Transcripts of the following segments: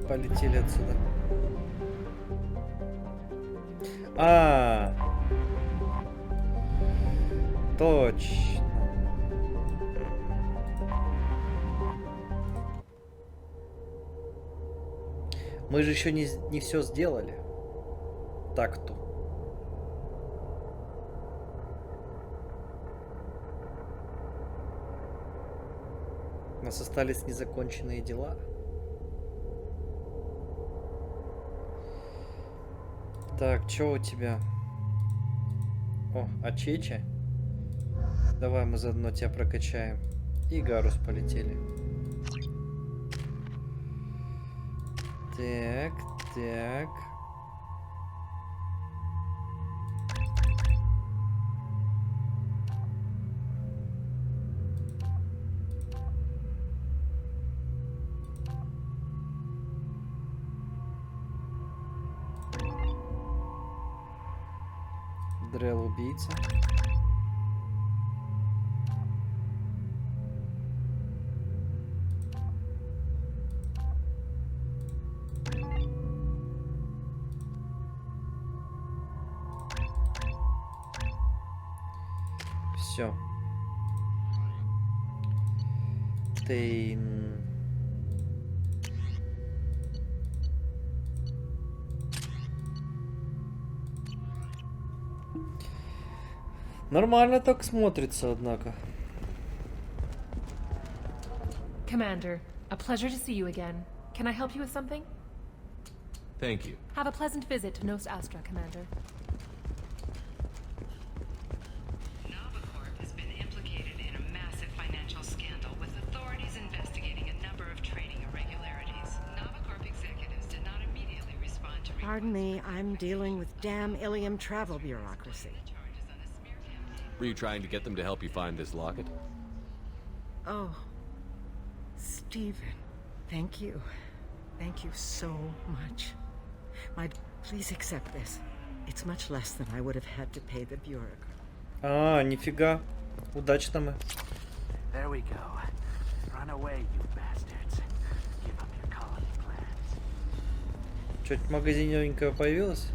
Полетели отсюда. А, точно. Мы же еще не все сделали. Так-то. У нас остались незаконченные дела. Так, что у тебя? О, Ачеча. Давай мы заодно тебя прокачаем. И Гарус полетели. Так, так. Дрел убийца. Все. Тейн. Нормально так смотрится, однако. Commander, a pleasure to see you again. Can I help you with something? Thank you. Have a pleasant visit to Nos Astra, Commander. Novacorp has been implicated in a massive financial scandal with authorities investigating a number of trading irregularities. Novacorp executives did not immediately respond to Pardon me, I'm dealing with damn Ilium travel bureaucracy. Were you trying to get them to help you find this locket? Oh, Stephen, thank you. Thank you so much. Please accept this. It's much less than I would have had to pay the bureaucrat. А, нифига. Удачно мы. There we go. Run away, you bastards. Give up your colony plans. Что-то в магазине новенького появилось?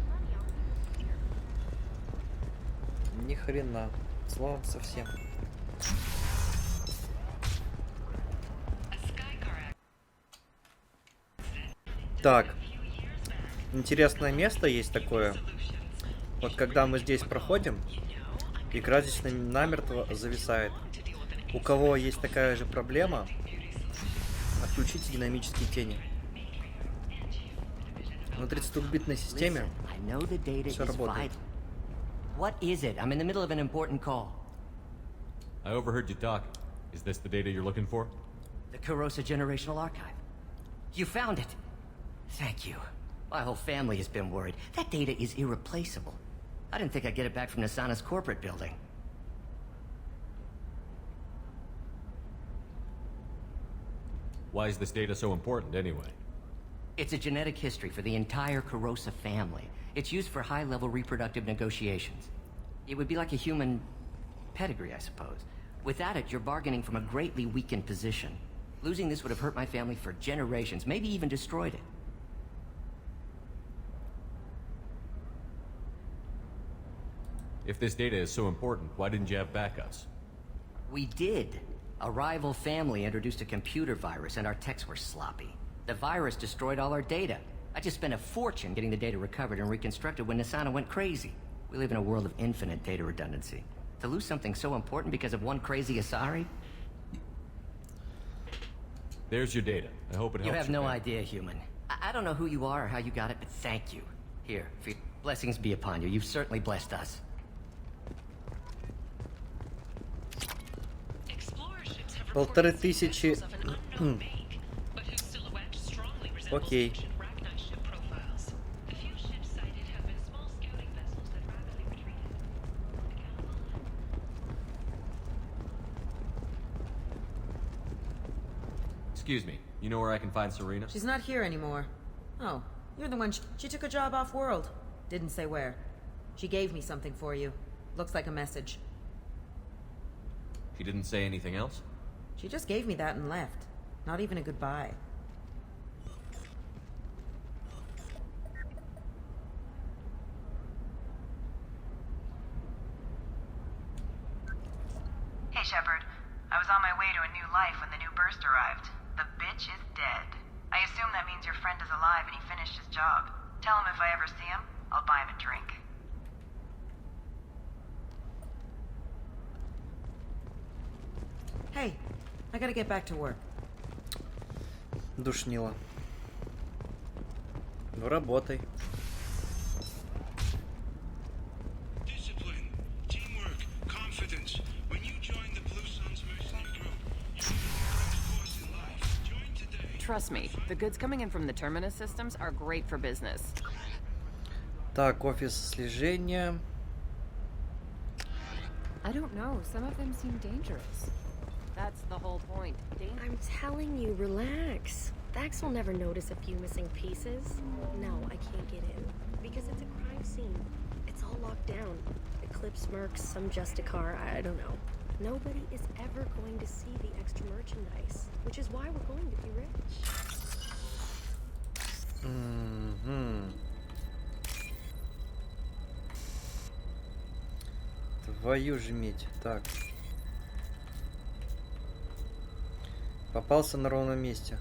Ни хрена. Слава совсем. Так. Интересное место есть такое. Вот когда мы здесь проходим, игра здесь намертво зависает. У кого есть такая же проблема, отключите динамические тени. На 32-битной системе все работает. What is it? I'm in the middle of an important call. I overheard you talking. Is this the data you're looking for? The Kurosa Generational Archive. You found it. Thank you. My whole family has been worried. That data is irreplaceable. I didn't think I'd get it back from Nasana's corporate building. Why is this data so important anyway? It's a genetic history for the entire Kurosa family. It's used for high-level reproductive negotiations. It would be like a human pedigree, I suppose. Without it, you're bargaining from a greatly weakened position. Losing this would have hurt my family for generations, maybe even destroyed it. If this data is so important, why didn't you have backups? We did. A rival family introduced a computer virus and our techs were sloppy. The virus destroyed all our data. I just spent a fortune getting the data recovered and reconstructed when Nasana went crazy. We live in a world of infinite data redundancy. To lose something so important because of one crazy Asari? There's your data. I hope it helps You have no man. idea, human. I don't know who you are or how you got it, but thank you. Here, blessings be upon you. You've certainly blessed us. Полторы тысячи. Окей. Excuse me. You know where I can find Serena? She's not here anymore. Oh, you're the one. She took a job off-world. Didn't say where. She gave me something for you. Looks like a message. She didn't say anything else? She just gave me that and left. Not even a goodbye. Hey, Shepard. I was on my way to a new life when the new burst arrived. The bitch is dead. I assume that means your friend is alive and he finished his job. Tell him if I ever see him, I'll buy him a drink. Hey, I gotta get back to work. Душнило. Ну, работай. Discipline, teamwork, confidence. When you join the Blue Suns mercenary group, you will find force in life. Join today. Trust me, the goods coming in from the Terminus systems are great for business. Так, офис слежения. I don't know. Some of them seem dangerous. That's the whole point. I'm telling you, relax. Vax will never notice a few missing pieces. No, I can't get in. Because it's a crime scene. It's all locked down. Eclipse mercs, some Justicar, I don't know. Nobody is ever going to see the extra merchandise. Which is why we're going to be rich. Твою же медь. Так. Попался на ровном месте.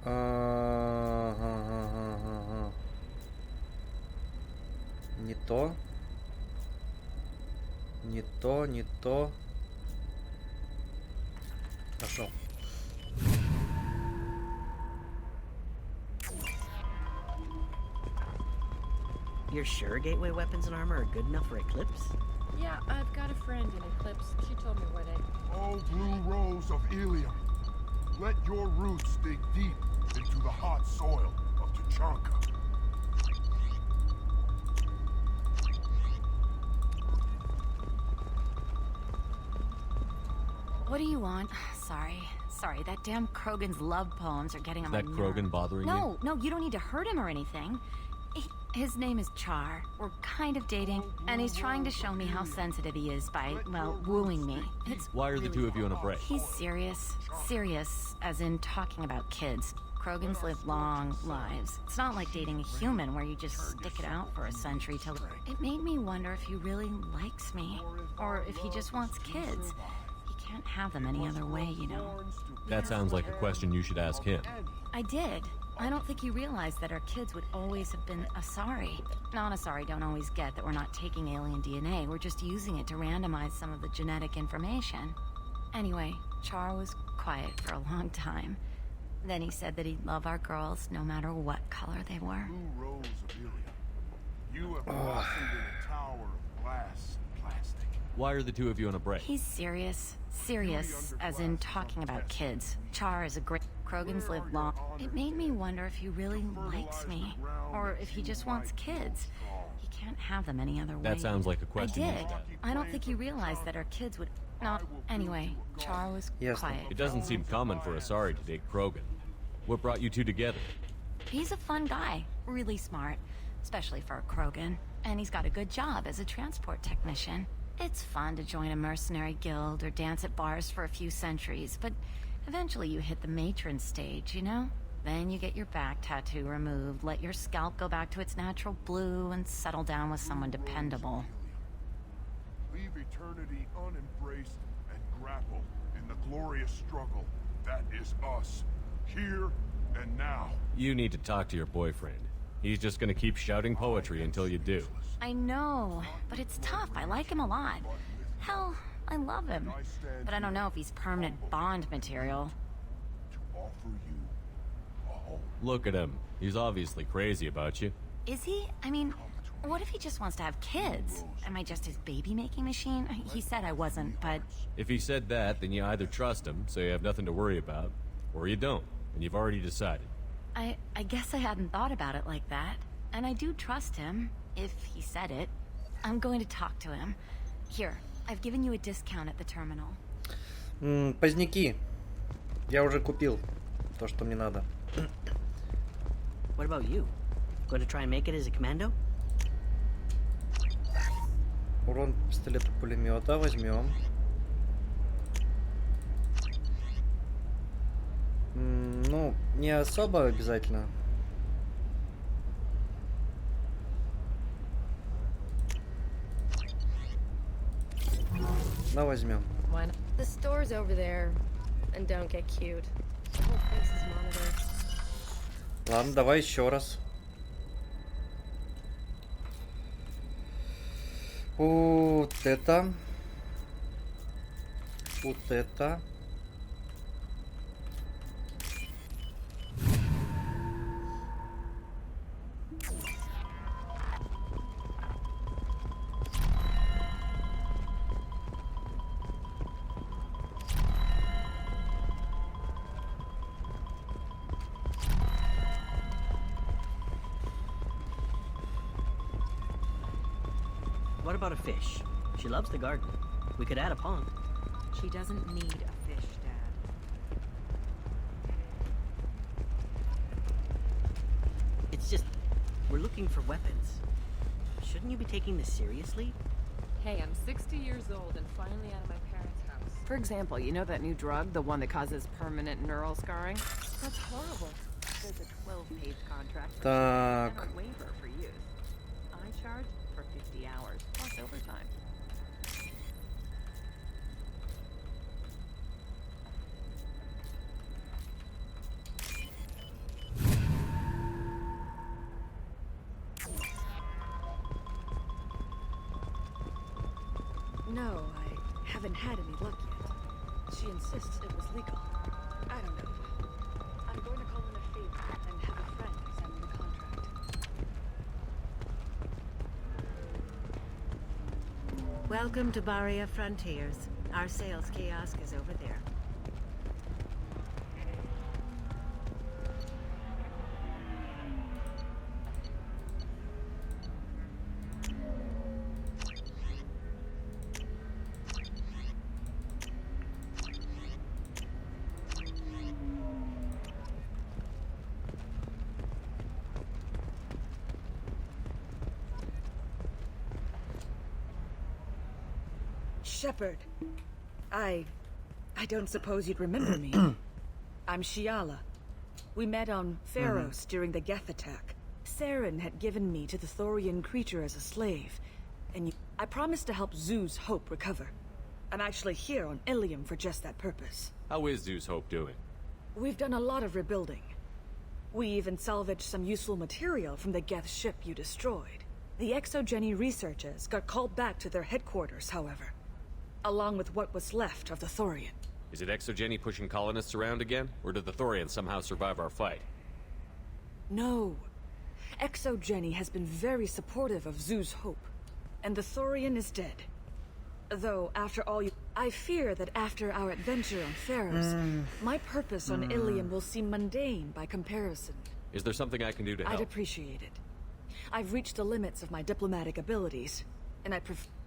Ага. Не то. Не то, не то. Нашел. You're sure gateway weapons and armor are good enough for Eclipse? Yeah, I've got a friend in Eclipse. She told me where they... Oh, blue rose of Ilium, let your roots dig deep into the hot soil of Tuchanka. What do you want? Sorry, that damn Krogan's love poems are getting on my Is that nerve. Krogan bothering you? No, you don't need to hurt him or anything. His name is Char. We're kind of dating, and he's trying to show me how sensitive he is by, well, wooing me. Why are the two of you on a break? He's serious. Serious, as in talking about kids. Krogans live long lives. It's not like dating a human where you just stick it out for a century till... It made me wonder if he really likes me, or if he just wants kids. He can't have them any other way, you know. That sounds like a question you should ask him. I did. I don't think you realized that our kids would always have been Asari. Non-Asari don't always get that we're not taking alien DNA, we're just using it to randomize some of the genetic information. Anyway, Char was quiet for a long time. Then he said that he'd love our girls no matter what color they were. Blue rose of Ilium, you have blossomed in a tower of glass and plastic. Why are the two of you on a break? He's serious. Serious, as in talking about kids. Char is a great... Krogans live long. It made me wonder if he really likes me, or if he just wants kids. He can't have them any other way. That sounds like a question. I did. I don't think he realized that our kids would not. Anyway, Char was quiet. It doesn't seem common for Asari to date Krogan. What brought you two together? He's a fun guy, really smart, especially for a Krogan, and he's got a good job as a transport technician. It's fun to join a mercenary guild or dance at bars for a few centuries, but eventually you hit the matron stage, you know? Then you get your back tattoo removed, let your scalp go back to its natural blue, and settle down with someone dependable. Leave eternity unembraced and grapple in the glorious struggle that is us, here and now. You need to talk to your boyfriend. He's just gonna keep shouting poetry until you do. I know, but it's tough. I like him a lot. Hell, I love him. But I don't know if he's permanent Bond material. Look at him. He's obviously crazy about you. Is he? I mean, what if he just wants to have kids? Am I just his baby-making machine? He said I wasn't, but... If he said that, then you either trust him, so you have nothing to worry about, or you don't, and you've already decided. I guess I hadn't thought about it like that. And I do trust him, if he said it. I'm going to talk to him. Here, I've given you a discount at the terminal. Поздняки. Я уже купил то, что мне надо. What about you? Going to try and make it as a commando? Урон пистолета-пулемета возьмем. Ну, не особо обязательно. Ладно, возьмем. Why not? The store's over there. And don't get cute. The whole place is monitored. Ладно, давай еще раз. Вот это. Вот это. What about a fish? She loves the garden. We could add a pond. She doesn't need a fish, Dad. It's just, we're looking for weapons. Shouldn't you be taking this seriously? Hey, I'm 60 years old and finally out of my parents' house. For example, you know that new drug, the one that causes permanent neural scarring? That's horrible. There's a 12-page contract for Так. and a waiver for use. I charge for 50 hours, plus overtime. No, I haven't had any luck yet. She insists it was legal. I don't know. I'm going to call in a favor and have a friend examine the contract. Welcome to Barria Frontiers. Our sales kiosk is over there. Shepard, I don't suppose you'd remember me. I'm Shiala. We met on Pharos during the Geth attack. Saren had given me to the Thorian creature as a slave, and I promised to help Zeus Hope recover. I'm actually here on Ilium for just that purpose. How is Zeus Hope doing? We've done a lot of rebuilding. We even salvaged some useful material from the Geth ship you destroyed. The Exogeny researchers got called back to their headquarters, however, along with what was left of the Thorian. Is it Exogeny pushing colonists around again? Or did the Thorians somehow survive our fight? No. Exogeny has been very supportive of Zeus Hope, and the Thorian is dead. Though, after all I fear that after our adventure on Pharos, my purpose on Ilium will seem mundane by comparison. Is there something I can do to help? I'd appreciate it. I've reached the limits of my diplomatic abilities, and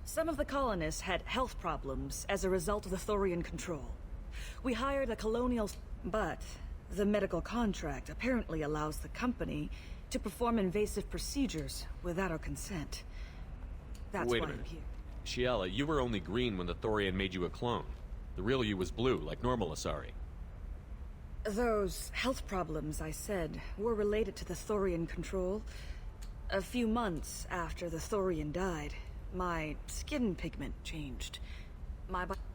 some of the colonists had health problems as a result of the Thorian control. We hired a colonial, but the medical contract apparently allows the company to perform invasive procedures without our consent. That's Wait why a minute. I'm here. Shiala, you were only green when the Thorian made you a clone. The real you was blue, like normal Asari. Those health problems, I said, were related to the Thorian control. A few months after the Thorian died, my skin pigment changed.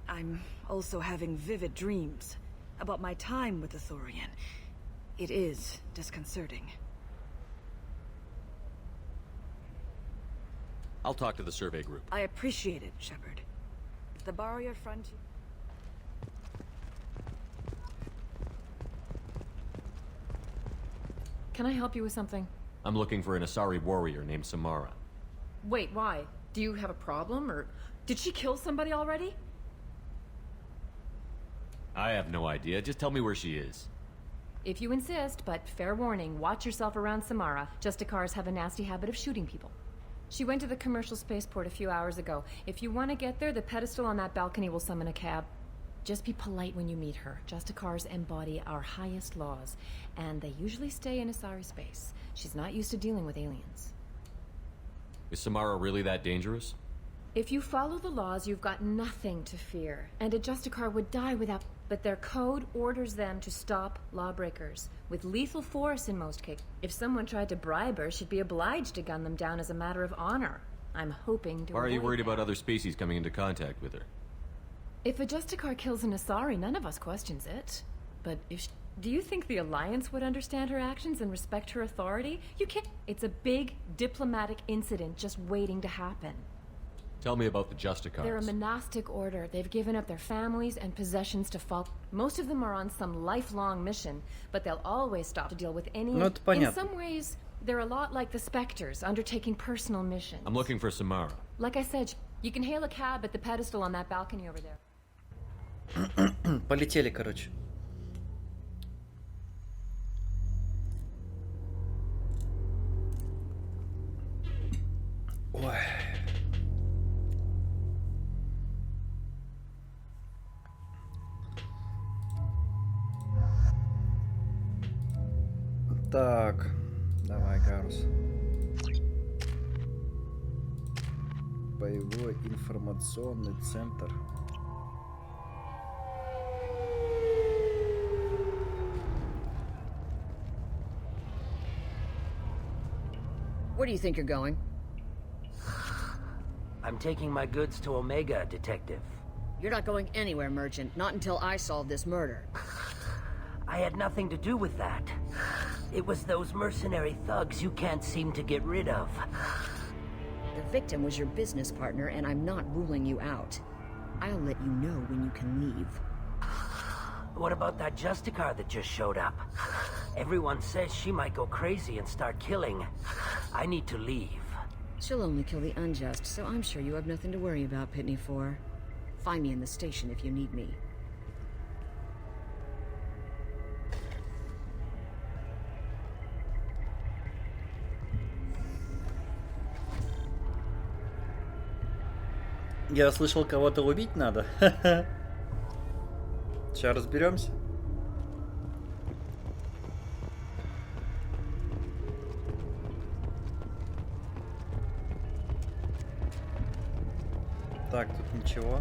I'm also having vivid dreams about my time with the Thorian. It is disconcerting. I'll talk to the survey group. I appreciate it, Shepard. The Barrier Frontier... Can I help you with something? I'm looking for an Asari warrior named Samara. Wait, why? Do you have a problem, or did she kill somebody already? I have no idea. Just tell me where she is. If you insist, but fair warning, watch yourself around Samara. Justicars have a nasty habit of shooting people. She went to the commercial spaceport a few hours ago. If you want to get there, the pedestal on that balcony will summon a cab. Just be polite when you meet her. Justicars embody our highest laws, and they usually stay in Asari space. She's not used to dealing with aliens. Is Samara really that dangerous? If you follow the laws, you've got nothing to fear, and a Justicar would die without... But their code orders them to stop lawbreakers, with lethal force in most cases. If someone tried to bribe her, she'd be obliged to gun them down as a matter of honor. I'm hoping to Or are you avoid worried that. about other species coming into contact with her? If a Justicar kills an Asari, none of us questions it. But if do you think the Alliance would understand her actions and respect her authority? You can't. It's a big diplomatic incident just waiting to happen. Tell me about the Justicars. They're a monastic order. They've given up their families and possessions to follow. Most of them are on some lifelong mission, but they'll always stop to deal with any... Ну, это понятно. In some ways, they're a lot like the Spectres, undertaking personal missions. I'm looking for Samara. Like I said, you can hail a cab at the pedestal on that balcony over there. Полетели, короче. Ой. Так, давай, Гарус. Боевой информационный центр. Where do you think you're going? I'm taking my goods to Omega, Detective. You're not going anywhere, Merchant. Not until I solve this murder. I had nothing to do with that. It was those mercenary thugs you can't seem to get rid of. The victim was your business partner, and I'm not ruling you out. I'll let you know when you can leave. What about that Justicar that just showed up? Everyone says she might go crazy and start killing. I need to leave. She'll only kill the unjust, so I'm sure you have nothing to worry about, Pitney 4. Find me in the station if you need me. Я слышал, кого-то убить надо. Сейчас разберемся. Так, тут ничего.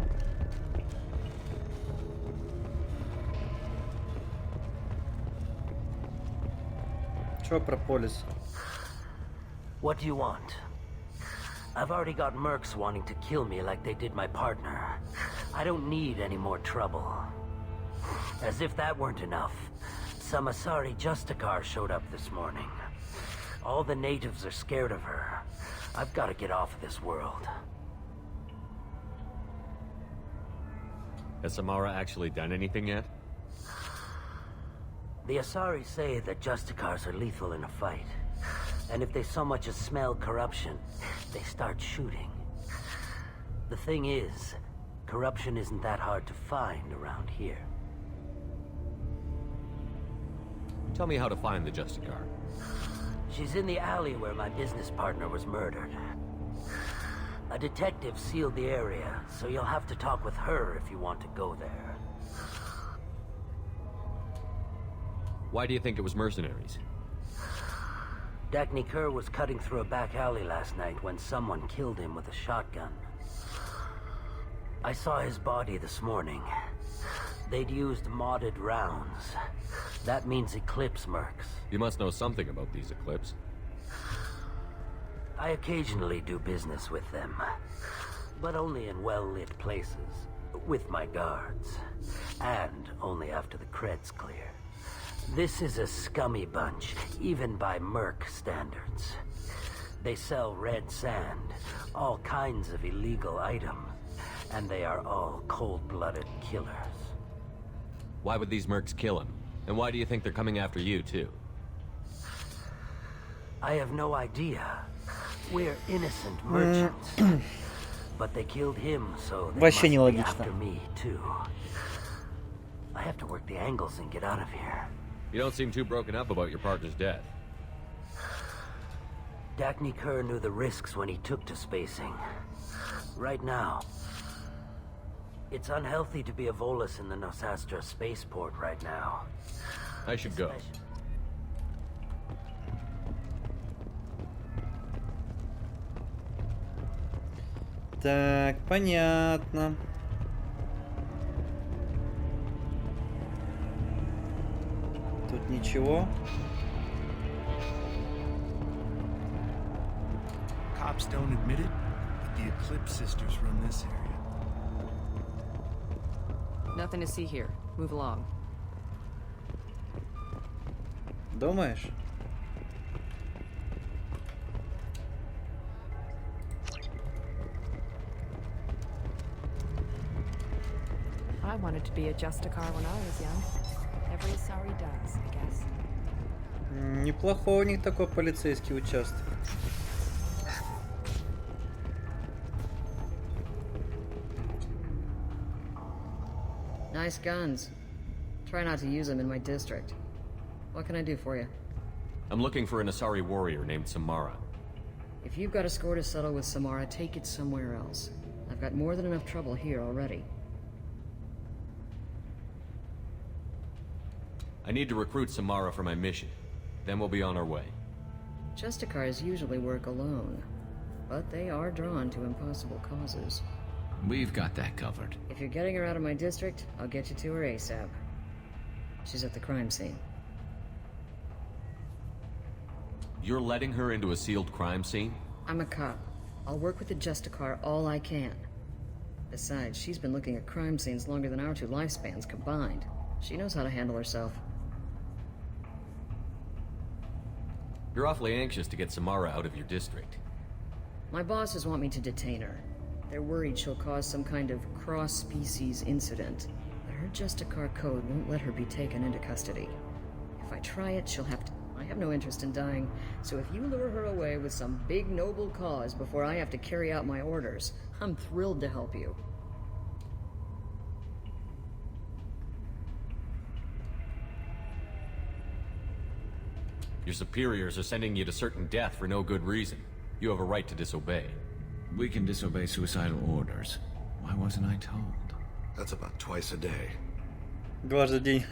Чё про полис? What do you want? I've already got mercs wanting to kill me like they did my partner. I don't need any more trouble. As if that weren't enough, some Asari Justicar showed up this morning. All the natives are scared of her. I've got to get off of this world. Has Samara actually done anything yet? The Asari say that Justicars are lethal in a fight. And if they so much as smell corruption, they start shooting. The thing is, corruption isn't that hard to find around here. Tell me how to find the Justicar. She's in the alley where my business partner was murdered. A detective sealed the area, so you'll have to talk with her if you want to go there. Why do you think it was mercenaries? Dagny Kerr was cutting through a back alley last night when someone killed him with a shotgun. I saw his body this morning. They'd used modded rounds. That means Eclipse mercs. You must know something about these Eclipse. I occasionally do business with them, but only in well-lit places, with my guards, and only after the cred's clear. This is a scummy bunch, even by merc standards. They sell red sand, all kinds of illegal items, and they are all cold-blooded killers. Why would these mercs kill him? And why do you think they're coming after you, too? I have no idea. We're innocent merchants. But they killed him, so they must be after me, too. I have to work the angles and get out of here. You don't seem too broken up about your partner's death. Dagny Kerr knew the risks when he took to spacing. Right now, it's unhealthy to be a Volus in the Nosastra spaceport right now. I should go. Так, понятно. Тут ничего. Cops don't admit it, but the Eclipse sisters run this area. Nothing to see here. Move along. Думаешь? I wanted to be a Justicar when I was young. Every sorry does, I guess. Неплохой у них такой полицейский участок. Nice guns. Try not to use them in my district. What can I do for you? I'm looking for an Asari warrior named Samara. If you've got a score to settle with Samara, take it somewhere else. I've got more than enough trouble here already. I need to recruit Samara for my mission. Then we'll be on our way. Justicars usually work alone, but they are drawn to impossible causes. We've got that covered. If you're getting her out of my district, I'll get you to her ASAP. She's at the crime scene. You're letting her into a sealed crime scene? I'm a cop. I'll work with the Justicar all I can. Besides, she's been looking at crime scenes longer than our two lifespans combined. She knows how to handle herself. You're awfully anxious to get Samara out of your district. My bosses want me to detain her. They're worried she'll cause some kind of cross-species incident. But her Justicar code won't let her be taken into custody. If I try it, she'll have to... I have no interest in dying, so if you lure her away with some big noble cause before I have to carry out my orders, I'm thrilled to help you. Your superiors are sending you to certain death for no good reason. You have a right to disobey. We can disobey suicidal orders. Why wasn't I told? That's about twice a day. Дважды в день.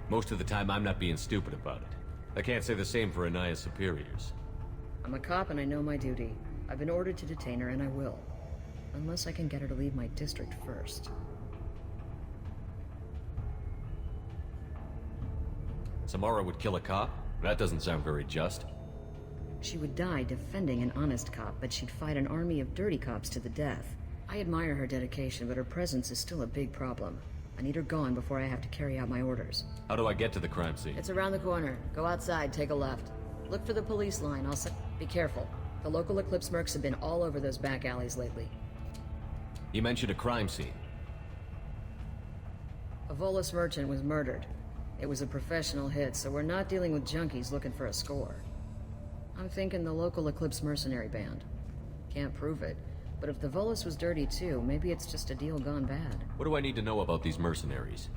Most of the time, I'm not being stupid about it. I can't say the same for Anaya's superiors. I'm a cop and I know my duty. I've been ordered to detain her and I will. Unless I can get her to leave my district first. Samara would kill a cop? That doesn't sound very just. She would die defending an honest cop, but she'd fight an army of dirty cops to the death. I admire her dedication, but her presence is still a big problem. I need her gone before I have to carry out my orders. How do I get to the crime scene? It's around the corner. Go outside, take a left. Look for the police line. Be careful. The local Eclipse mercs have been all over those back alleys lately. You mentioned a crime scene. A Volus merchant was murdered. It was a professional hit, so we're not dealing with junkies looking for a score. I'm thinking the local Eclipse mercenary band. Can't prove it, but if the Volus was dirty too, maybe it's just a deal gone bad. What do I need to know about these mercenaries?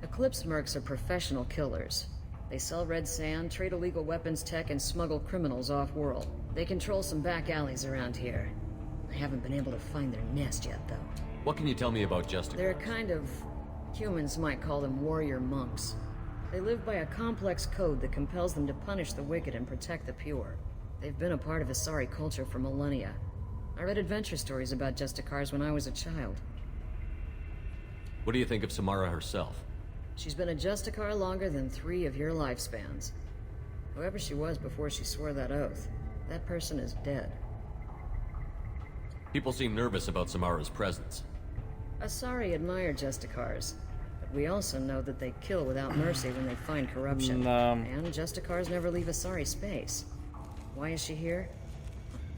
Eclipse mercs are professional killers. They sell red sand, trade illegal weapons tech, and smuggle criminals off-world. They control some back alleys around here. I haven't been able to find their nest yet, though. What can you tell me about Justicars? They're kind of... humans might call them warrior monks. They live by a complex code that compels them to punish the wicked and protect the pure. They've been a part of Asari culture for millennia. I read adventure stories about Justicars when I was a child. What do you think of Samara herself? She's been a Justicar longer than 3 of your lifespans. Whoever she was before she swore that oath, that person is dead. People seem nervous about Samara's presence. Asari admire Justicars, but we also know that they kill without mercy when they find corruption. And Justicars never leave Asari space. Why is she here?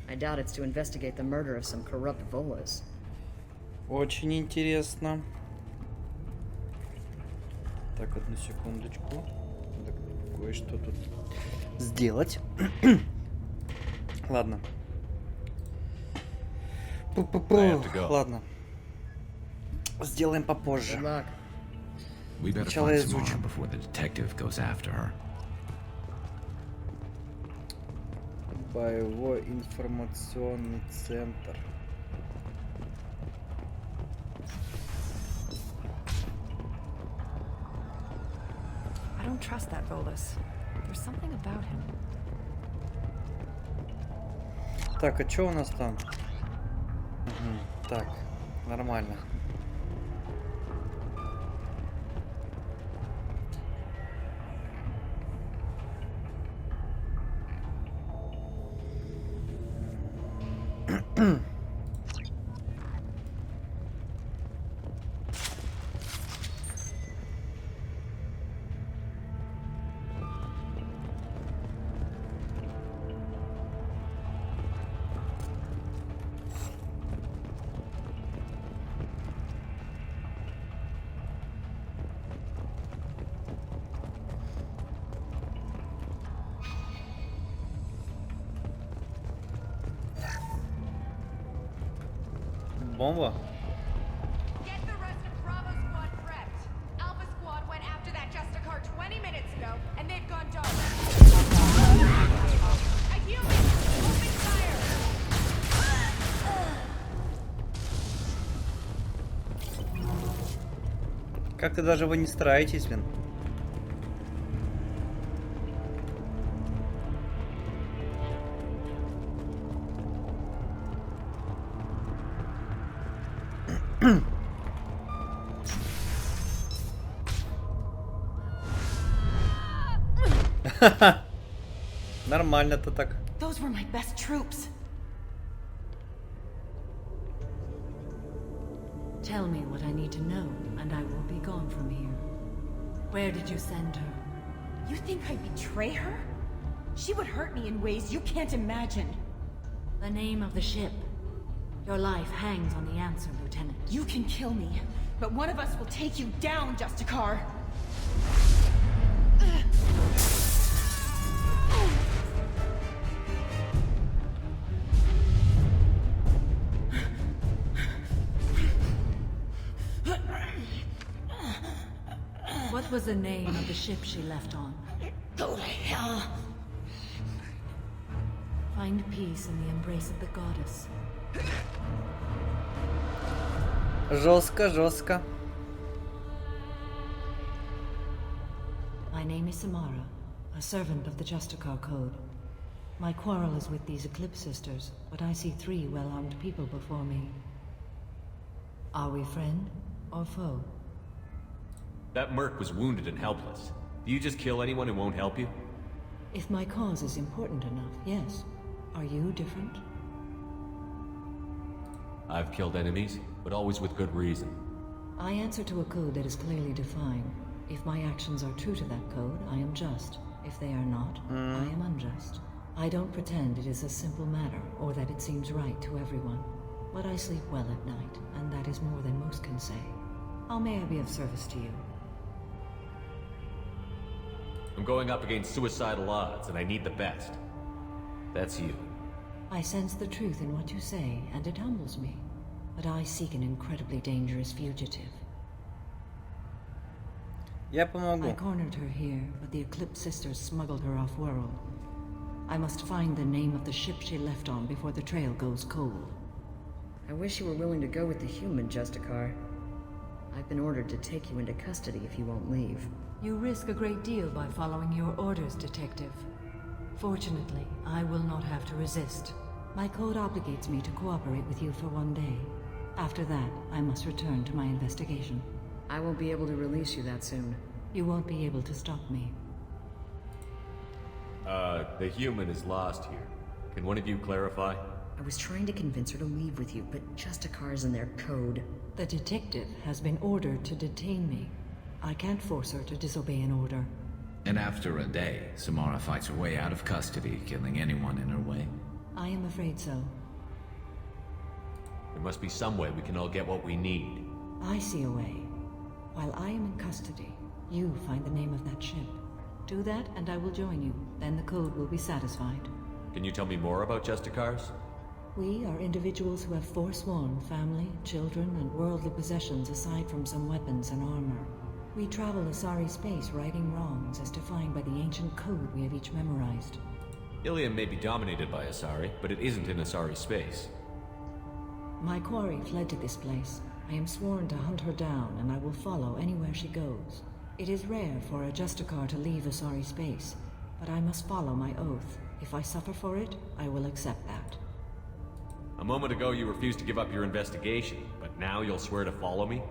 I doubt it's to investigate the murder of some corrupt Volas. Очень интересно. Так, одну секундочку. Надо кое-что тут сделать. Ладно. Ладно. Сделаем попозже. We better Сначала find изучим. Samara before the detective goes after her. Боевой информационный центр. I don't trust that Volus. There's something about him. Так, а что у нас там? Так, нормально. бомба. Get the rest of Bravo Squad prepped. Alpha Squad went after that Justicar 20 minutes ago, and they've gone dark. A human! Open fire! Как-то даже вы не стараетесь, блин. Нормально-то так. Those were my best troops. Tell me what I need to know, and I will be gone from here. Where did you send her? You think I'd betray her? She would hurt me in ways you can't imagine. The name of the ship. Your life hangs on the answer, Lieutenant. You can kill me, but one of us will take you down, Justicar. What was the name of the ship she left on? Go to hell. Find peace in the embrace of the goddess. Жестко, жестко. My name is Samara, a servant of the Justicar Code. My quarrel is with these Eclipse sisters, but I see 3 well-armed people before me. Are we friend or foe? That merc was wounded and helpless. Do you just kill anyone who won't help you? If my cause is important enough, yes. Are you different? I've killed enemies, but always with good reason. I answer to a code that is clearly defined. If my actions are true to that code, I am just. If they are not, I am unjust. I don't pretend it is a simple matter, or that it seems right to everyone. But I sleep well at night, and that is more than most can say. How may I be of service to you? I'm going up against suicidal odds, and I need the best. That's you. I sense the truth in what you say, and it humbles me. But I seek an incredibly dangerous fugitive. Я помогу. I cornered her here, but the Eclipse sisters smuggled her off-world. I must find the name of the ship she left on before the trail goes cold. I wish you were willing to go with the human, Justicar. I've been ordered to take you into custody if you won't leave. You risk a great deal by following your orders, Detective. Fortunately, I will not have to resist. My code obligates me to cooperate with you for 1 day. After that, I must return to my investigation. I won't be able to release you that soon. You won't be able to stop me. The human is lost here. Can one of you clarify? I was trying to convince her to leave with you, but Justicar's in their code. The detective has been ordered to detain me. I can't force her to disobey an order. And after a day, Samara fights her way out of custody, killing anyone in her way? I am afraid so. There must be some way we can all get what we need. I see a way. While I am in custody, you find the name of that ship. Do that and I will join you. Then the code will be satisfied. Can you tell me more about Justicars? We are individuals who have forsworn family, children, and worldly possessions aside from some weapons and armor. We travel Asari space righting wrongs as defined by the ancient code we have each memorized. Ilium may be dominated by Asari, but it isn't in Asari space. My quarry fled to this place. I am sworn to hunt her down, and I will follow anywhere she goes. It is rare for a Justicar to leave Asari space, but I must follow my oath. If I suffer for it, I will accept that. A moment ago you refused to give up your investigation, but now you'll swear to follow me?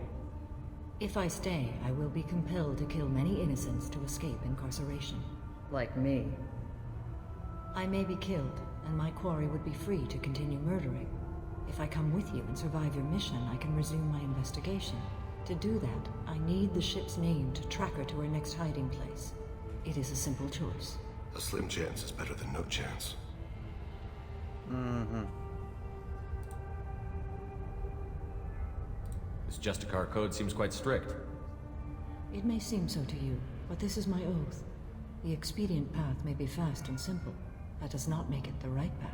If I stay, I will be compelled to kill many innocents to escape incarceration. Like me. I may be killed, and my quarry would be free to continue murdering. If I come with you and survive your mission, I can resume my investigation. To do that, I need the ship's name to track her to her next hiding place. It is a simple choice. A slim chance is better than no chance. This Justicar code seems quite strict. It may seem so to you, but this is my oath. The expedient path may be fast and simple. That does not make it the right path.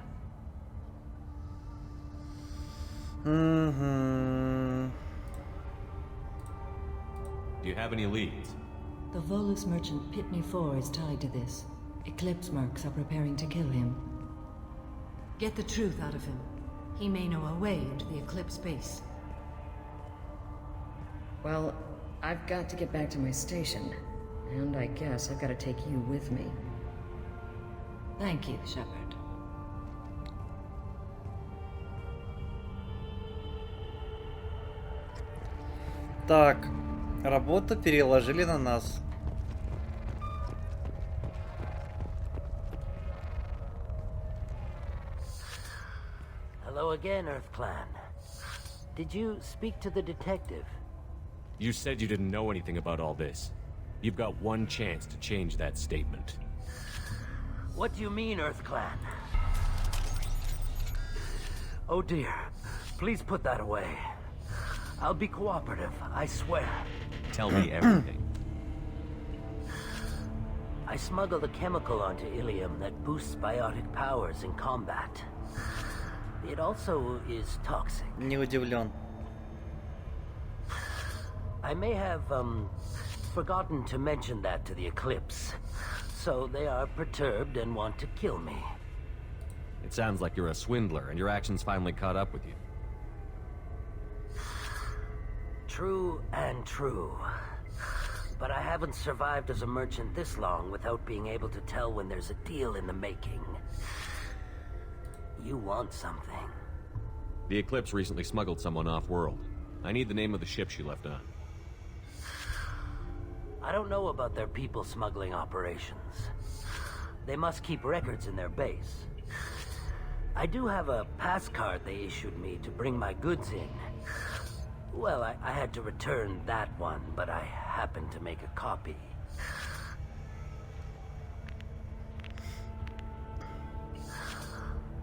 Угу. Do you have any leads? The Volus merchant Pitney 4 is tied to this. Eclipse mercs are preparing to kill him. Get the truth out of him. He may know a way into the Eclipse base. Well, I've got to get back to my station. And I guess I've got to take you with me. Thank you, Shepard. Так, работу переложили на нас. Hello again, Earth Clan. Did you speak to the detective? You said you didn't know anything about all this. You've got one chance to change that statement. What do you mean, Earth Clan? Oh dear. Please put that away. I'll be cooperative, I swear. Tell me everything. I smuggled a chemical onto Ilium that boosts biotic powers in combat. It also is toxic. Не удивлен. I may have, forgotten to mention that to the Eclipse. So they are perturbed and want to kill me. It sounds like you're a swindler, and your actions finally caught up with you. True and true. But I haven't survived as a merchant this long without being able to tell when there's a deal in the making. You want something. The Eclipse recently smuggled someone off-world. I need the name of the ship she left on. I don't know about their people smuggling operations. They must keep records in their base. I do have a pass card they issued me to bring my goods in. Well, I had to return that one, but I happened to make a copy.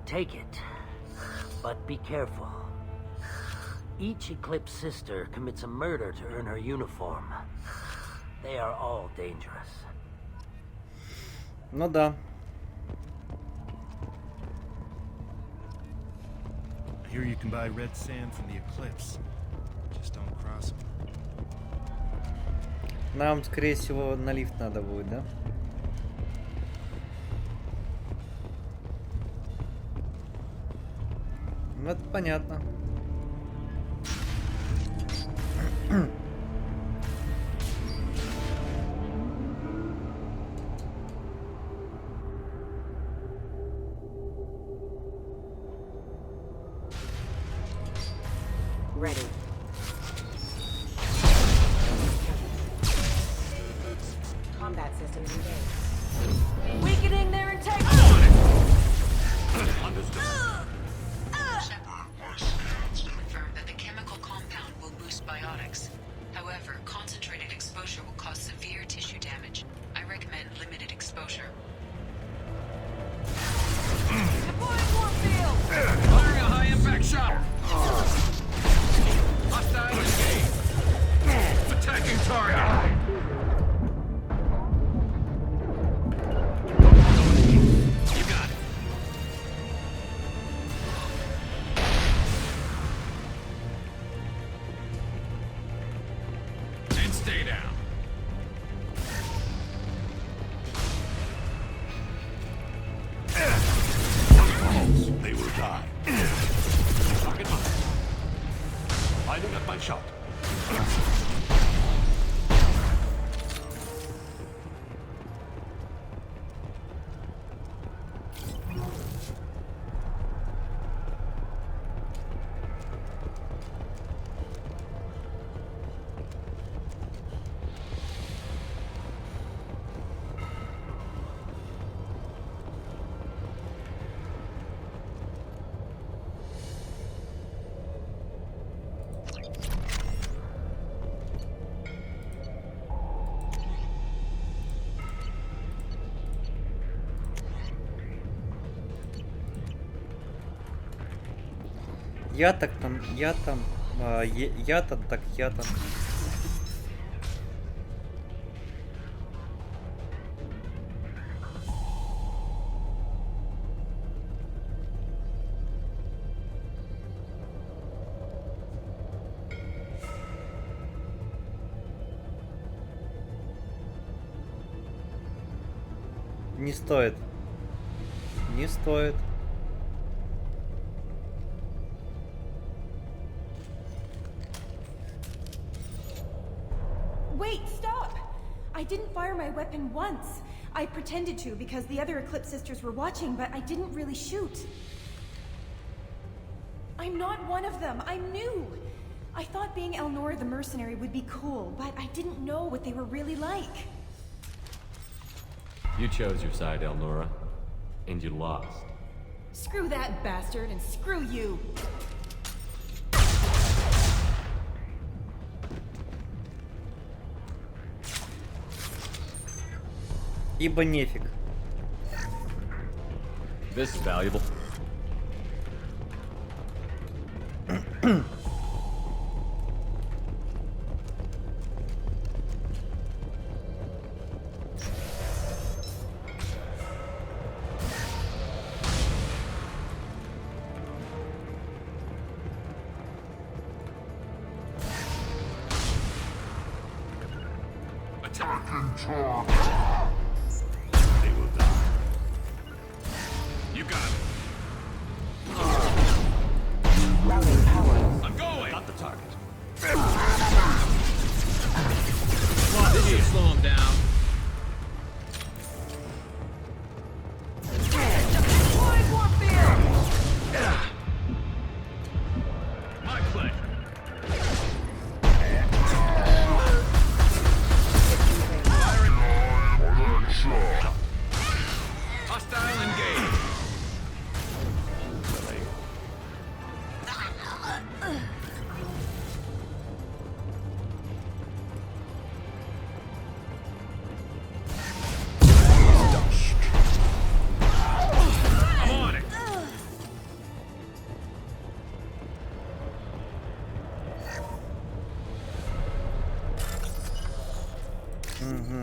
Take it, but be careful. Each Eclipse sister commits a murder to earn her uniform. They are all dangerous. Ну да. I hear you can buy red sand from the Eclipse. Just don't cross them. Нам, скорее всего, на лифт надо будет, да? Ну, это понятно. Ready. Combat systems engaged. Weakening their integrity! Confirmed that the chemical compound will boost biotics. However, concentrated exposure will cause severe tissue damage. I recommend limited exposure. Deploying warfield! Firing a high-impact shot! Hostile engaged! Attacking target! You got it. And stay down. They will die. Target mine. Lining up my shot. Я там, я так я там. Не стоит. Не стоит. Wait, stop! I didn't fire my weapon once. I pretended to because the other Eclipse sisters were watching, but I didn't really shoot. I'm not one of them. I'm new. I thought being Elnora the mercenary would be cool, but I didn't know what they were really like. You chose your side, Elnora, and you lost. Screw that bastard and screw you. Ибо нефиг. This is valuable. Attacking charge. They will die. You got it. I'm going. Got the target. Come on, this should slow him down. My pleasure. Hostile engaged. I'm on it. Угу.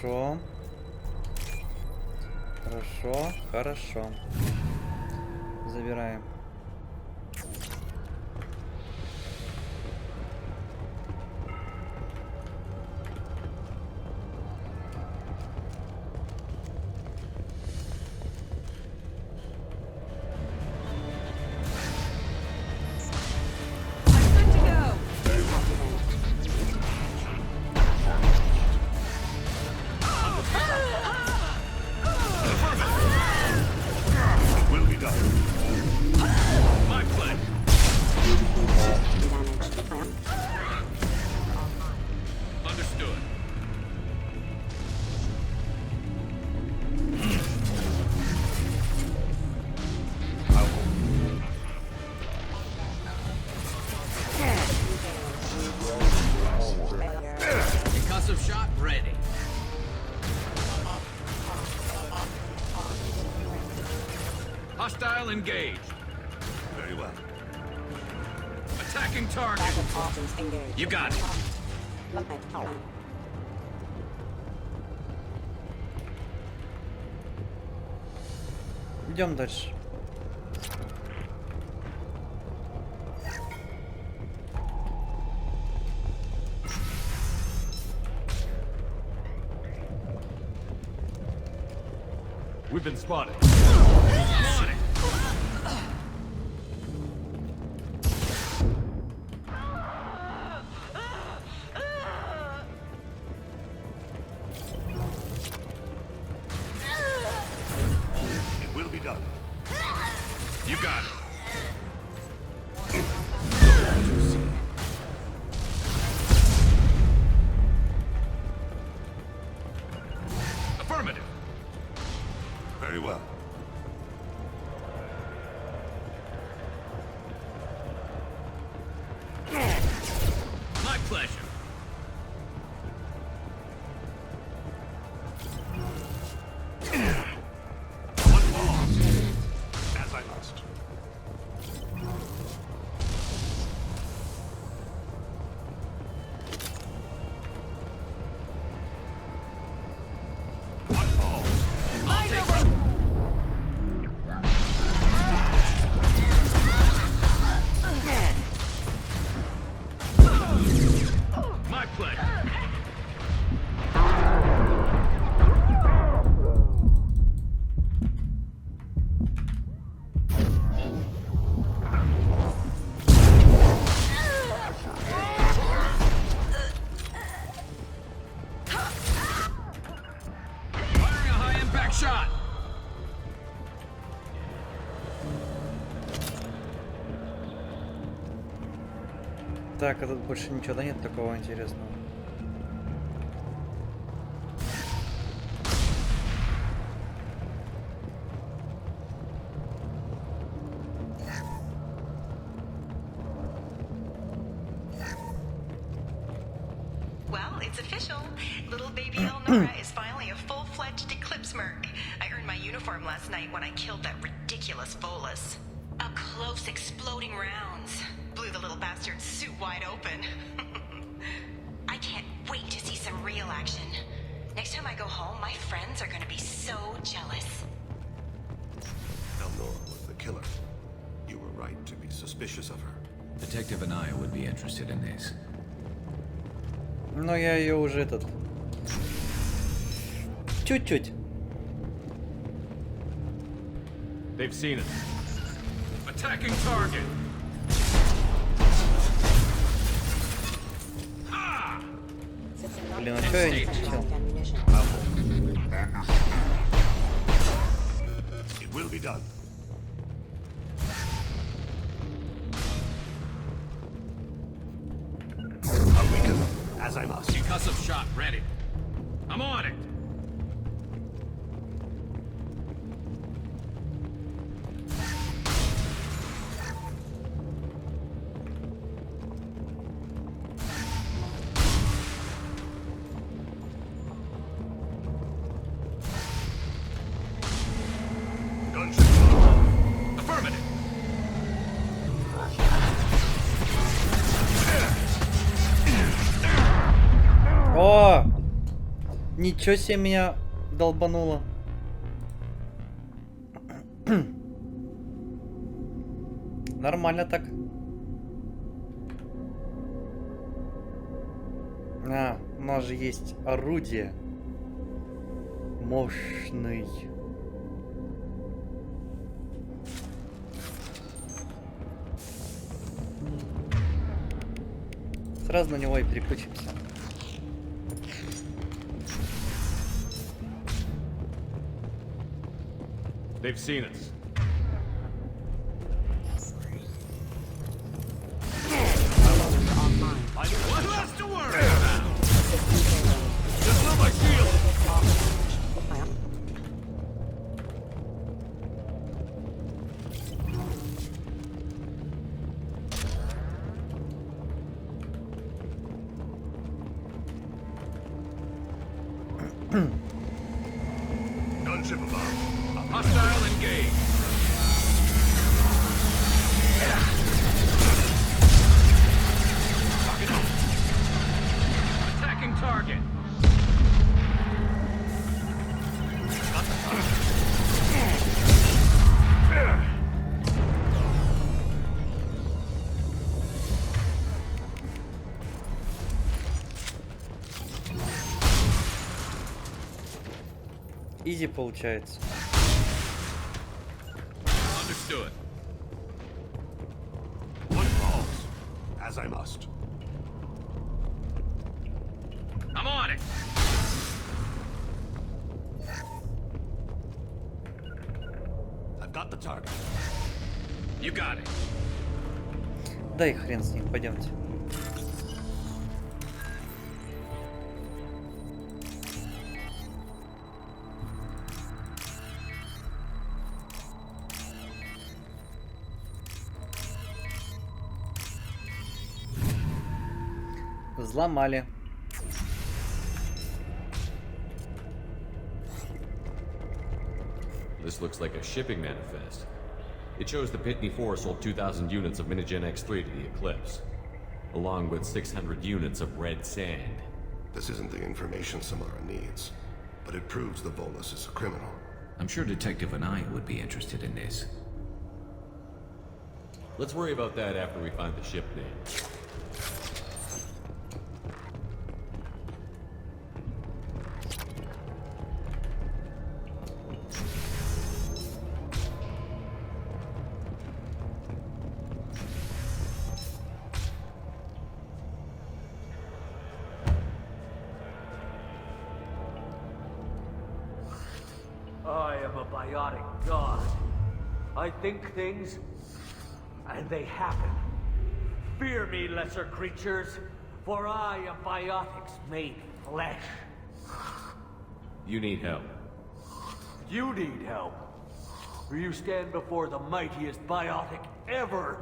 Хорошо. Хорошо, хорошо. Забираем. Will be done. My pleasure. Understood. Concussive shot ready. Hostile engaged. Very well. Attacking target. You got it. Идем дальше. We've been spotted. I'm on it. It will be done. You got it. Affirmative. Very well. My pleasure. One pause. As I must. One pause. I'll take it. Так, а тут больше ничего нет такого интересного. Well, it's official. Little baby Elnora is finally a full-fledged Eclipse merc. I earned my uniform last night when I killed that ridiculous Volus. Up close, exploding rounds. Blew the little bastard's suit wide open. I can't wait to see some real action. Next time I go home, my friends are gonna be so jealous. Elnora was the killer. You were right to be suspicious of her. Detective and I would be interested in this. Но я ее уже этот... Чуть-чуть. They've seen us. Attacking target. Блин, а что я не хотел? It will be done. I'll weaken them, as I must. Concussive shot ready. I'm on it. Affirmative. О! Ничего себе меня долбануло. Нормально так. А, у нас же есть орудие. Мощный. Сразу на него и переключимся. They've seen us. What less to worry about? Just let my shield. Gunship above. Hostile engaged. Attacking target. Изи получается. Understood. One falls, as I must. I'm on it. I've got the target. You got it. Да и хрен с ним, пойдемте. Взломали. This looks like a shipping manifest. It shows the Pitney 4 sold 2,000 units of Minigen X3 to the Eclipse, along with 600 units of red sand. This isn't the information Samara needs, but it proves the Volus is a criminal. I'm sure Detective and I would be interested in this. Let's worry about that after we find the ship name. I am a biotic god. I think things, and they happen. Fear me, lesser creatures, for I am biotics made flesh. You need help. You need help. For you stand before the mightiest biotic ever.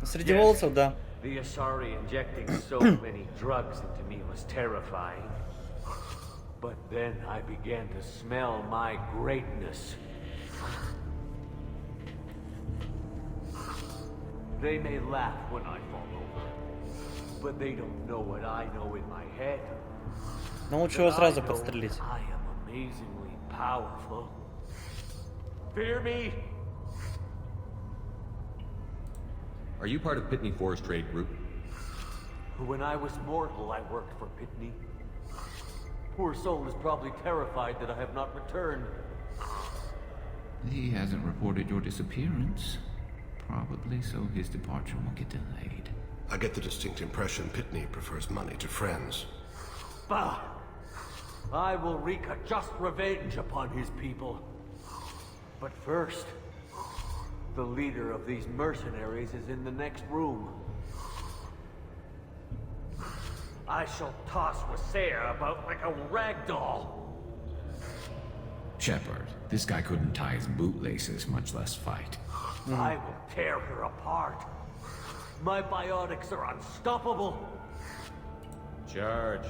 Среди волосов, да. The Asari injecting so many drugs into me was terrifying. But then I began to smell my greatness. They may laugh when I fall over, but they don't know what I know in my head. Но лучше его сразу подстрелить. I am amazingly powerful. Fear me? Are you part of Pitney 4's trade group? When I was mortal, I worked for Pitney. Poor soul is probably terrified that I have not returned. He hasn't reported your disappearance. Probably so his departure won't get delayed. I get the distinct impression Pitney prefers money to friends. Bah! I will wreak a just revenge upon his people. But first, the leader of these mercenaries is in the next room. I shall toss Wasea about like a rag doll. Shepard, this guy couldn't tie his bootlaces, much less fight. I will tear her apart. My biotics are unstoppable. Charge.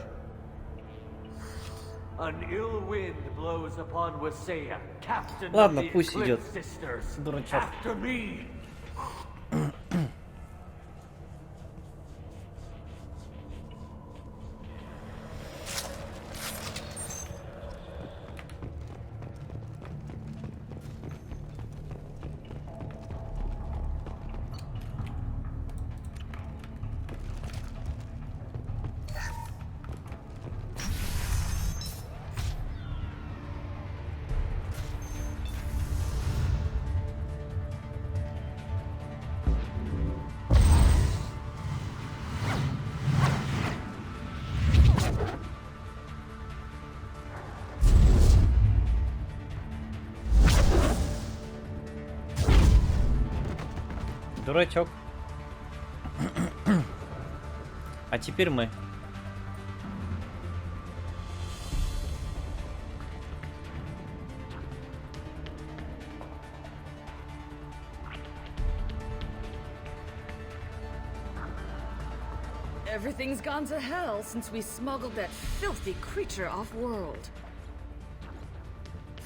An ill wind blows upon Wasea, captain Ладно, of the пусть идет. Eclipse Sisters. Дурачок. After me. Дурачок. А теперь мы. Everything's gone to hell since we smuggled that filthy creature off-world.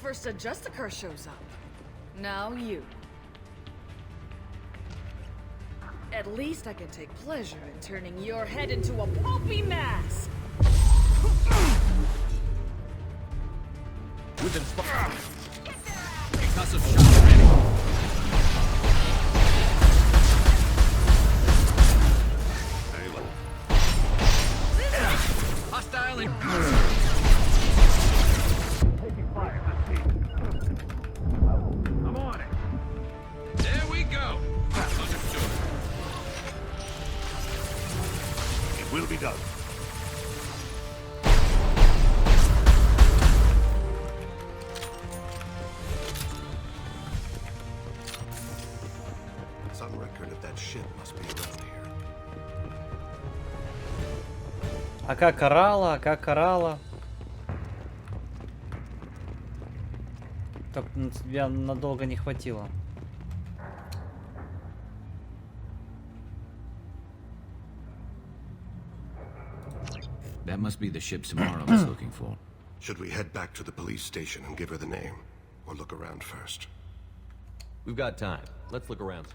First a Justicar shows up. Now you. At least I can take pleasure in turning your head into a pulpy mass! We've been spotted. Concussive shot ready. Halo. Hostile in. Taking fire. I'm on it. There we go. Understood. It will be done. Some record of that ship must be around here. А как орала, а как орала. Так на тебя надолго не хватило. That must be the ship Samara was looking for. Should we head back to the police station and give her the name? Or look around first? We've got time. Let's look around.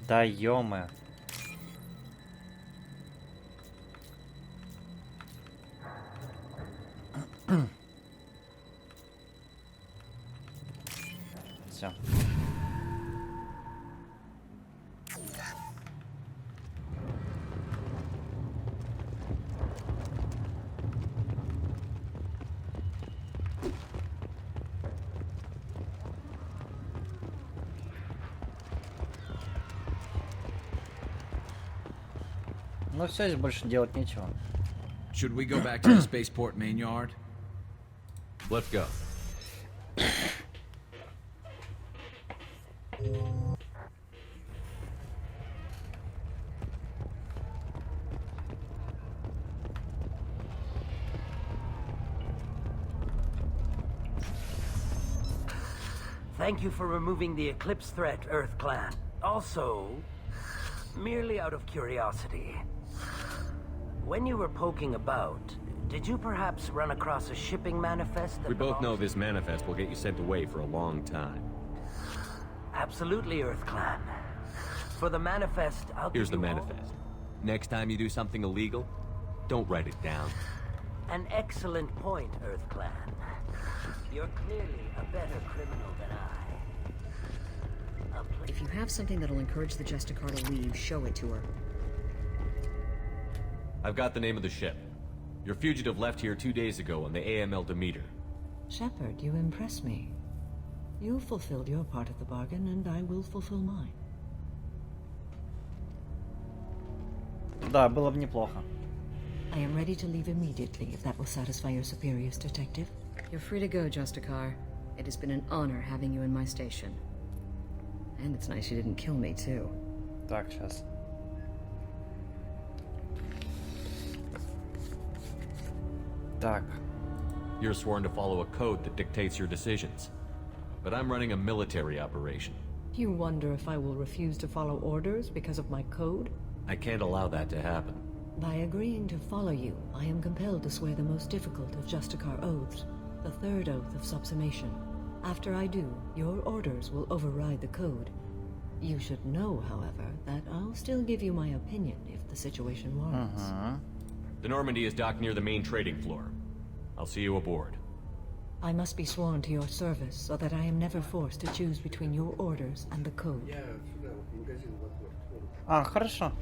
Да ё-моё. Всё. Ну все, здесь больше делать нечего. Should we go back to the spaceport main yard? Let's go. Thank you for removing the Eclipse threat, Earth Clan. Also, merely out of curiosity, when you were poking about, did you perhaps run across a shipping manifest that We both know belongs- this manifest will get you sent away for a long time. Absolutely, Earth Clan. For the manifest, I'll Here's the give you all- manifest. Next time you do something illegal, don't write it down. An excellent point, Earth Clan. You're clearly a better criminal than I. If you have something that'll encourage the Justicar to leave, show it to her. I've got the name of the ship. Your fugitive left here 2 days ago on the AML Demeter. Shepard, you impress me. You fulfilled your part of the bargain, and I will fulfill mine. Да, было бы неплохо. I am ready to leave immediately, if that will satisfy your superiors, Detective. You're free to go, Justicar. It has been an honor having you in my station. And it's nice you didn't kill me, too. Так, сейчас. Так. You're sworn to follow a code that dictates your decisions. But I'm running a military operation. You wonder if I will refuse to follow orders because of my code? I can't allow that to happen. By agreeing to follow you, I am compelled to swear the most difficult of Justicar oaths, the third oath of subsumation. After I do, your orders will override the code. You should know, however, that I'll still give you my opinion if the situation warrants. The Normandy is docked near the main trading floor. I'll see you aboard. I must be sworn to your service so that I am never forced to choose between your orders and the code. А, хорошо.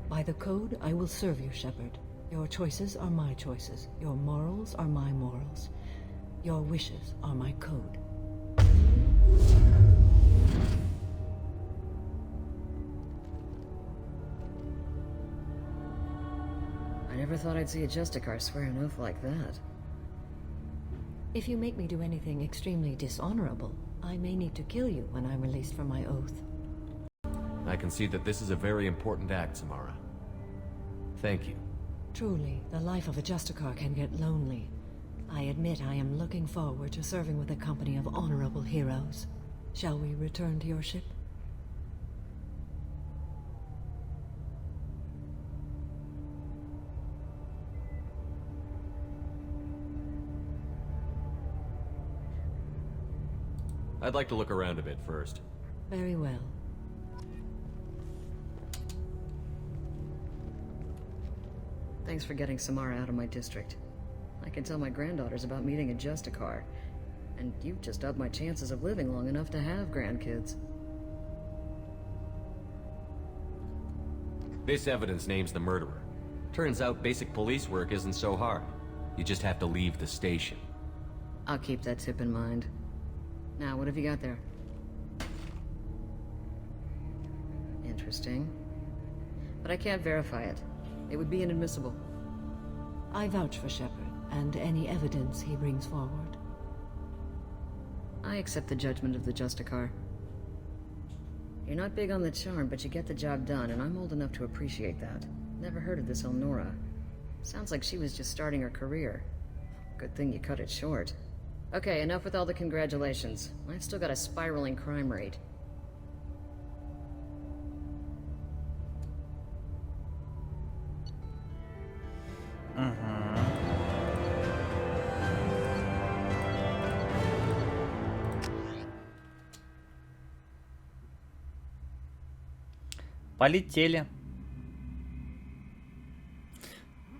By the code, I will serve you, Shepard. Your choices are my choices. Your morals are my morals. Your wishes are my code. I never thought I'd see a Justicar swear an oath like that. If you make me do anything extremely dishonorable, I may need to kill you when I'm released from my oath. I can see that this is a very important act, Samara. Thank you. Truly, the life of a Justicar can get lonely. I admit I am looking forward to serving with a company of honorable heroes. Shall we return to your ship? I'd like to look around a bit first. Very well. Thanks for getting Samara out of my district. I can tell my granddaughters about meeting a Justicar. And you've just upped my chances of living long enough to have grandkids. This evidence names the murderer. Turns out basic police work isn't so hard. You just have to leave the station. I'll keep that tip in mind. Now, what have you got there? Interesting. But I can't verify it. It would be inadmissible. I vouch for Shepard, and any evidence he brings forward. I accept the judgment of the Justicar. You're not big on the charm, but you get the job done, and I'm old enough to appreciate that. Never heard of this Elnora. Sounds like she was just starting her career. Good thing you cut it short. Okay, enough with all the congratulations. I've still got a spiraling crime rate. Полетели.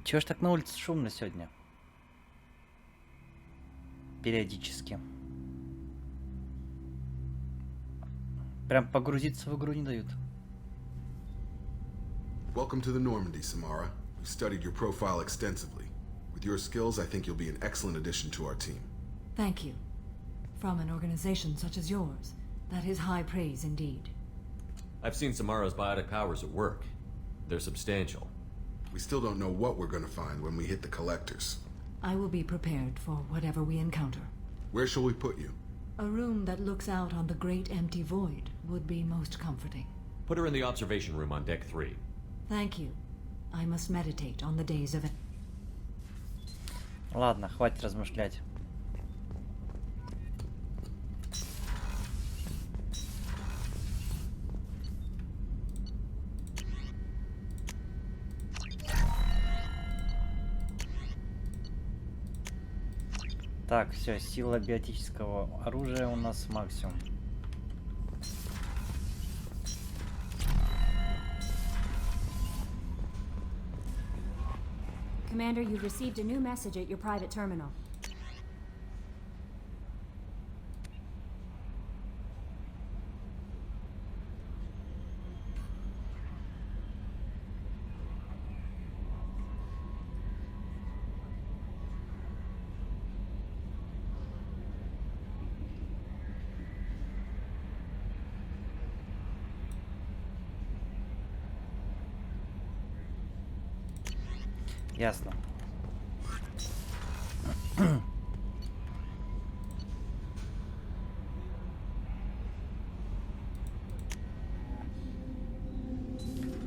Чего ж так на улице шумно сегодня? Периодически. Прям погрузиться в игру не дают. Welcome to the Normandy, Samara. We studied your profile extensively. With your skills, I think you'll be an excellent addition to our team. Thank you. From an organization such as yours, that is high praise indeed. I've seen Samara's biotic powers at work. They're substantial. We still don't know what we're gonna find when we hit the collectors. I will be prepared for whatever we encounter. Where shall we put you? A room that looks out on the great empty void would be most comforting. Put her in the observation room on deck 3. Thank you. I must meditate on the days of it. Ладно, хватит размышлять. Так, все, сила биотического оружия у нас максимум. Commander, you've received a new message at your private terminal. Ясно.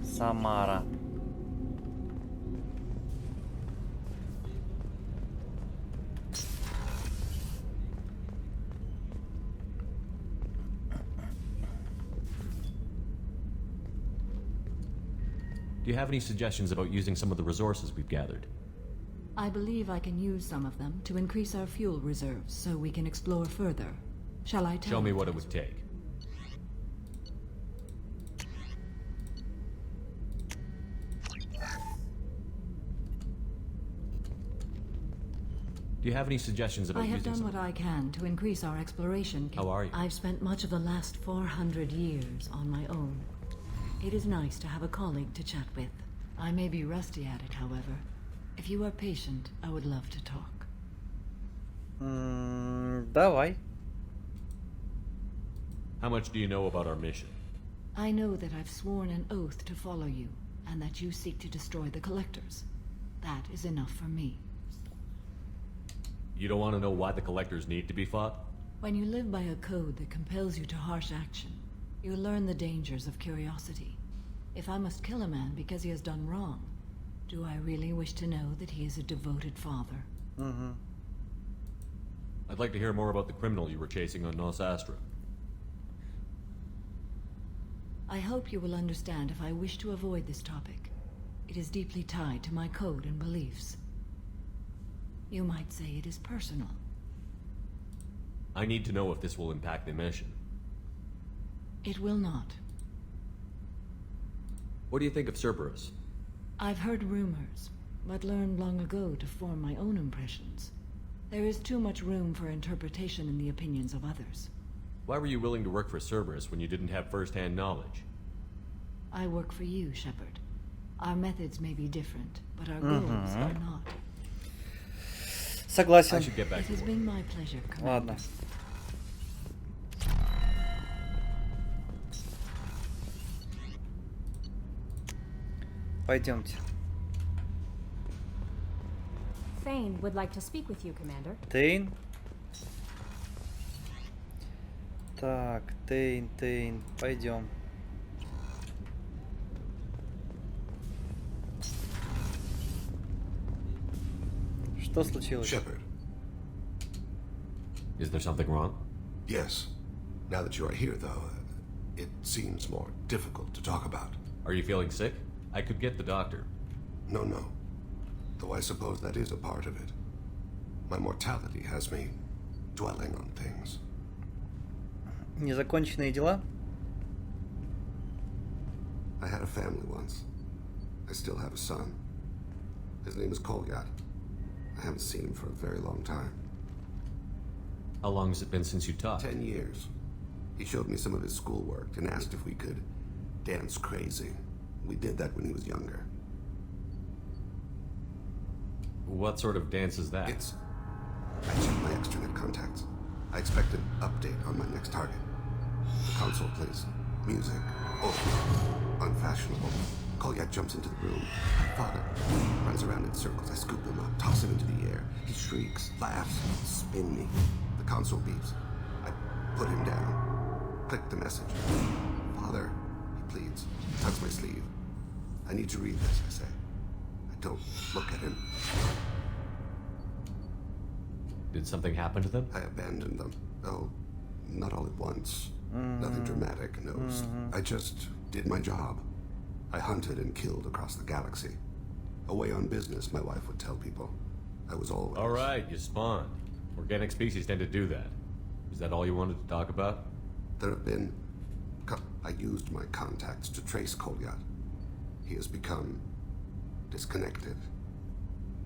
Самара. Do you have any suggestions about using some of the resources we've gathered? I believe I can use some of them to increase our fuel reserves so we can explore further. Shall I tell you? Show me what it would take. Do you have any suggestions about I have using done some... what I can to increase our exploration. How are you? I've spent much of the last 400 years on my own. It is nice to have a colleague to chat with. I may be rusty at it, however. If you are patient, I would love to talk. Давай. How much do you know about our mission? I know that I've sworn an oath to follow you, and that you seek to destroy the Collectors. That is enough for me. You don't want to know why the Collectors need to be fought? When you live by a code that compels you to harsh action, you learn the dangers of curiosity. If I must kill a man because he has done wrong, do I really wish to know that he is a devoted father? Mm-hmm. I'd like to hear more about the criminal you were chasing on Nos Astra. I hope you will understand if I wish to avoid this topic. It is deeply tied to my code and beliefs. You might say it is personal. I need to know if this will impact the mission. It will not. What do you think of Cerberus? I've heard rumors, but learned long ago to form my own impressions. There is too much room for interpretation in the opinions of others. Why were you willing to work for Cerberus when you didn't have first-hand knowledge? I work for you, Shepard. Our methods may be different, but our goals are not. Согласен. I should get back It has to been my pleasure, Commander. Ладно. Пойдемте. Thane would like to speak with you, Commander. Тейн. Так, Тейн, пойдем. Что случилось? Shepard. Is there something wrong? Yes. Now that you are here, though, it seems more difficult to talk about. Are you feeling sick? I could get the doctor. No. Though I suppose that is a part of it. My mortality has me dwelling on things. Незаконченные дела? I had a family once. I still have a son. His name is Kolyat. I haven't seen him for a very long time. How long has it been since you taught? 10 years. He showed me some of his schoolwork and asked if we could dance crazy. We did that when he was younger. What sort of dance is that? I checked my extranet contacts. I expect an update on my next target. The console plays music, unfashionable. Kolyat jumps into the room. My father runs around in circles. I scoop him up, toss him into the air. He shrieks, laughs, spin me. The console beeps. I put him down. Click the message. Father, he pleads, tugs my sleeve. I need to read this, I say. I don't look at him. Did something happen to them? I abandoned them. Oh, not all at once. Nothing dramatic, no. I just did my job. I hunted and killed across the galaxy. Away on business, my wife would tell people. I was always... All right, you spawned. Organic species tend to do that. Is that all you wanted to talk about? There have been... I used my contacts to trace Kolyat. He has become disconnected.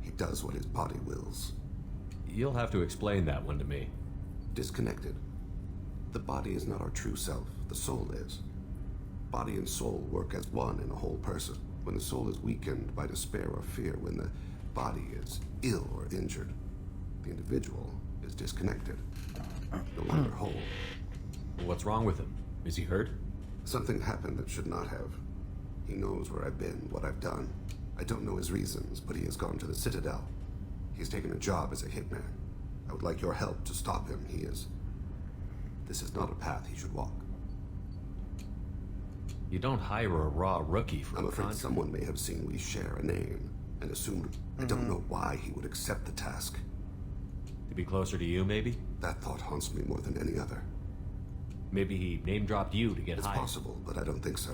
He does what his body wills. You'll have to explain that one to me. Disconnected. The body is not our true self. The soul is. Body and soul work as one in a whole person. When the soul is weakened by despair or fear, when the body is ill or injured, the individual is disconnected, no longer whole. What's wrong with him? Is he hurt? Something happened that should not have. He knows where I've been, what I've done. I don't know his reasons, but he has gone to the Citadel. He's taken a job as a hitman. I would like your help to stop him. This is not a path he should walk. You don't hire a raw rookie for I'm afraid someone may have seen we share a name and assumed I don't know why he would accept the task. To be closer to you, maybe? That thought haunts me more than any other. Maybe he name-dropped you to get It's hired. possible, but I don't think so.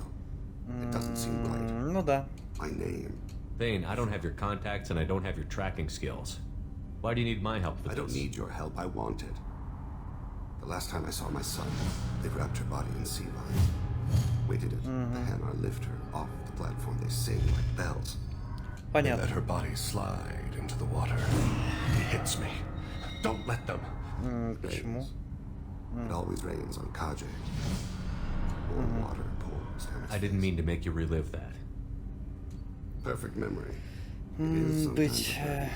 It doesn't seem right. Ну да. My name. Thane, I don't have your contacts and I don't have your tracking skills. Why do you need my help for I this? don't need your help. I want it. The last time I saw my son, they wrapped her body in sea vines. Waited at the Hanar lift her off the platform. They sing like bells. Понятно. They let her body slide into the water. He hits me. Don't let them. Почему? It always rains on Kaje. Warm water pours down his I didn't mean to make you relive that. Perfect memory. It is sometimes Быть a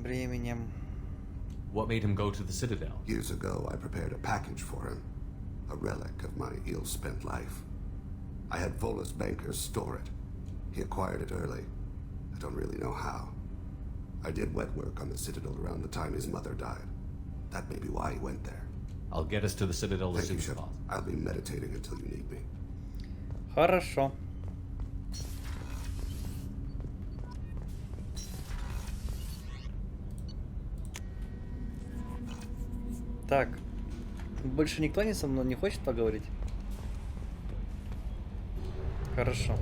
временем. What made him go to the Citadel? Years ago, I prepared a package for him. A relic of my ill-spent life. I had Volus bankers store it. He acquired it early. I don't really know how. I did wet work on the Citadel around the time his mother died. That may be why he went there. I'll get us to the Citadel as Thank soon you, as Shep. possible. I'll be meditating until you need me. Хорошо. Так. Больше никто не со мной не хочет поговорить? Хорошо.